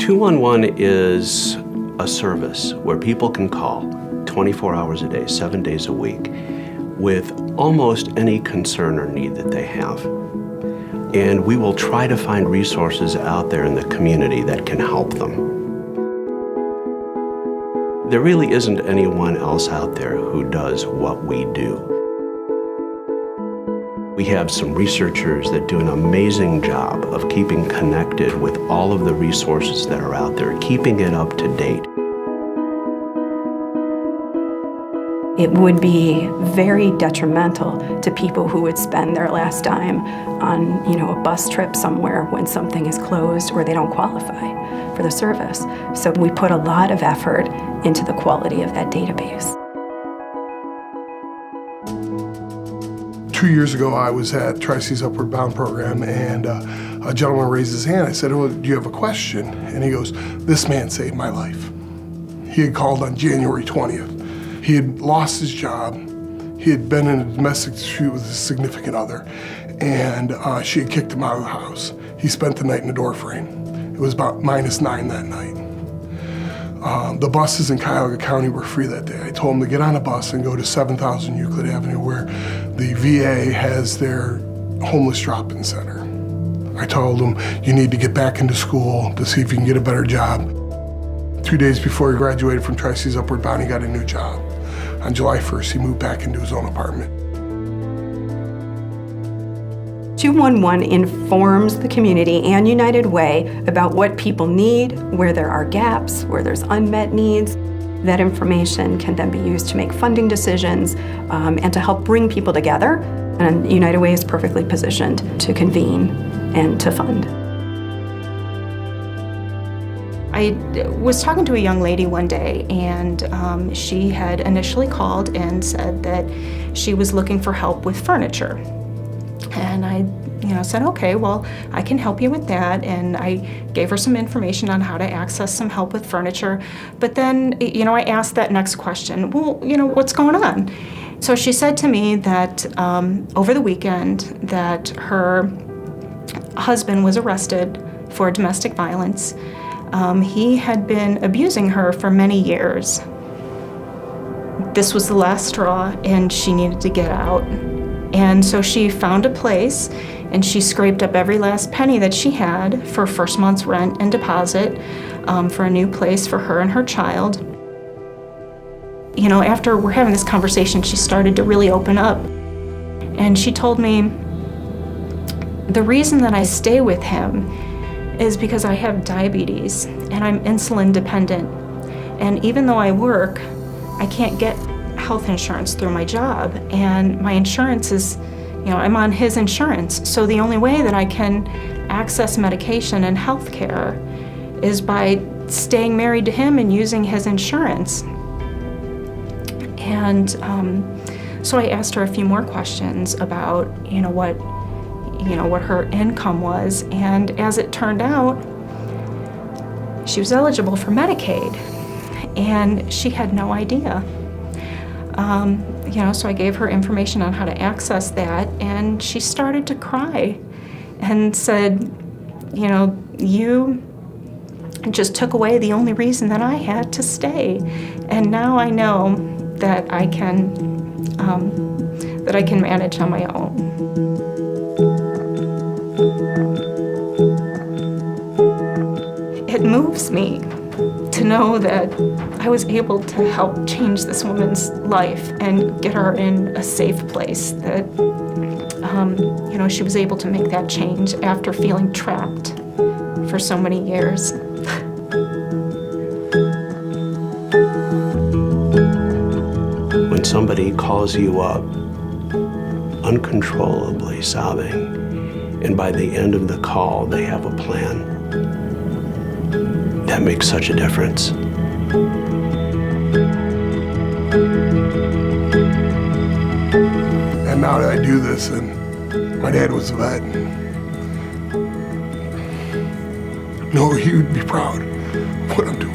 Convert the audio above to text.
211 is a service where people can call 24 hours a day, 7 days a week, with almost any concern or need that they have. And we will try to find resources out there in the community that can help them. There really isn't anyone else out there who does what we do. We have some researchers that do an amazing job of keeping connected with all of the resources that are out there, keeping it up to date. It would be very detrimental to people who would spend their last dime on, a bus trip somewhere when something is closed or they don't qualify for the service. So we put a lot of effort into the quality of that database. 2 years ago, I was at Tri-Cities Upward Bound program, and a gentleman raised his hand. I said, "Oh, do you have a question?" And he goes, "This man saved my life." He had called on January 20th. He had lost his job. He had been in a domestic dispute with his significant other, and she had kicked him out of the house. He spent the night in a door frame. It was about -9 that night. The buses in Cuyahoga County were free that day. I told him to get on a bus and go to 7000 Euclid Avenue, where the VA has their homeless drop-in center. I told him, you need to get back into school to see if you can get a better job. 2 days before he graduated from Tri-Cities Upward Bound, he got a new job. On July 1st, he moved back into his own apartment. 211 informs the community and United Way about what people need, where there are gaps, where there's unmet needs. That information can then be used to make funding decisions and to help bring people together. And United Way is perfectly positioned to convene and to fund. I was talking to a young lady one day, and she had initially called and said that she was looking for help with furniture. And I said, okay, well, I can help you with that. And I gave her some information on how to access some help with furniture. But then, I asked that next question, well, what's going on? So she said to me that over the weekend that her husband was arrested for domestic violence. He had been abusing her for many years. This was the last straw, and she needed to get out. And so she found a place, and she scraped up every last penny that she had for first month's rent and deposit for a new place for her and her child. After we're having this conversation, she started to really open up. And she told me, the reason that I stay with him is because I have diabetes and I'm insulin dependent. And even though I work, I can't get health insurance through my job. And my insurance is, I'm on his insurance. So the only way that I can access medication and health care is by staying married to him and using his insurance. And so I asked her a few more questions about, what her income was, and as it turned out, she was eligible for Medicaid, and she had no idea. So I gave her information on how to access that, and she started to cry and said, you just took away the only reason that I had to stay, and now I know that I can manage on my own. It moves me to know that I was able to help change this woman's life and get her in a safe place, that she was able to make that change after feeling trapped for so many years. When somebody calls you up uncontrollably sobbing, and by the end of the call they have a plan, that makes such a difference. And now that I do this, and my dad was a vet, he would be proud of what I'm doing.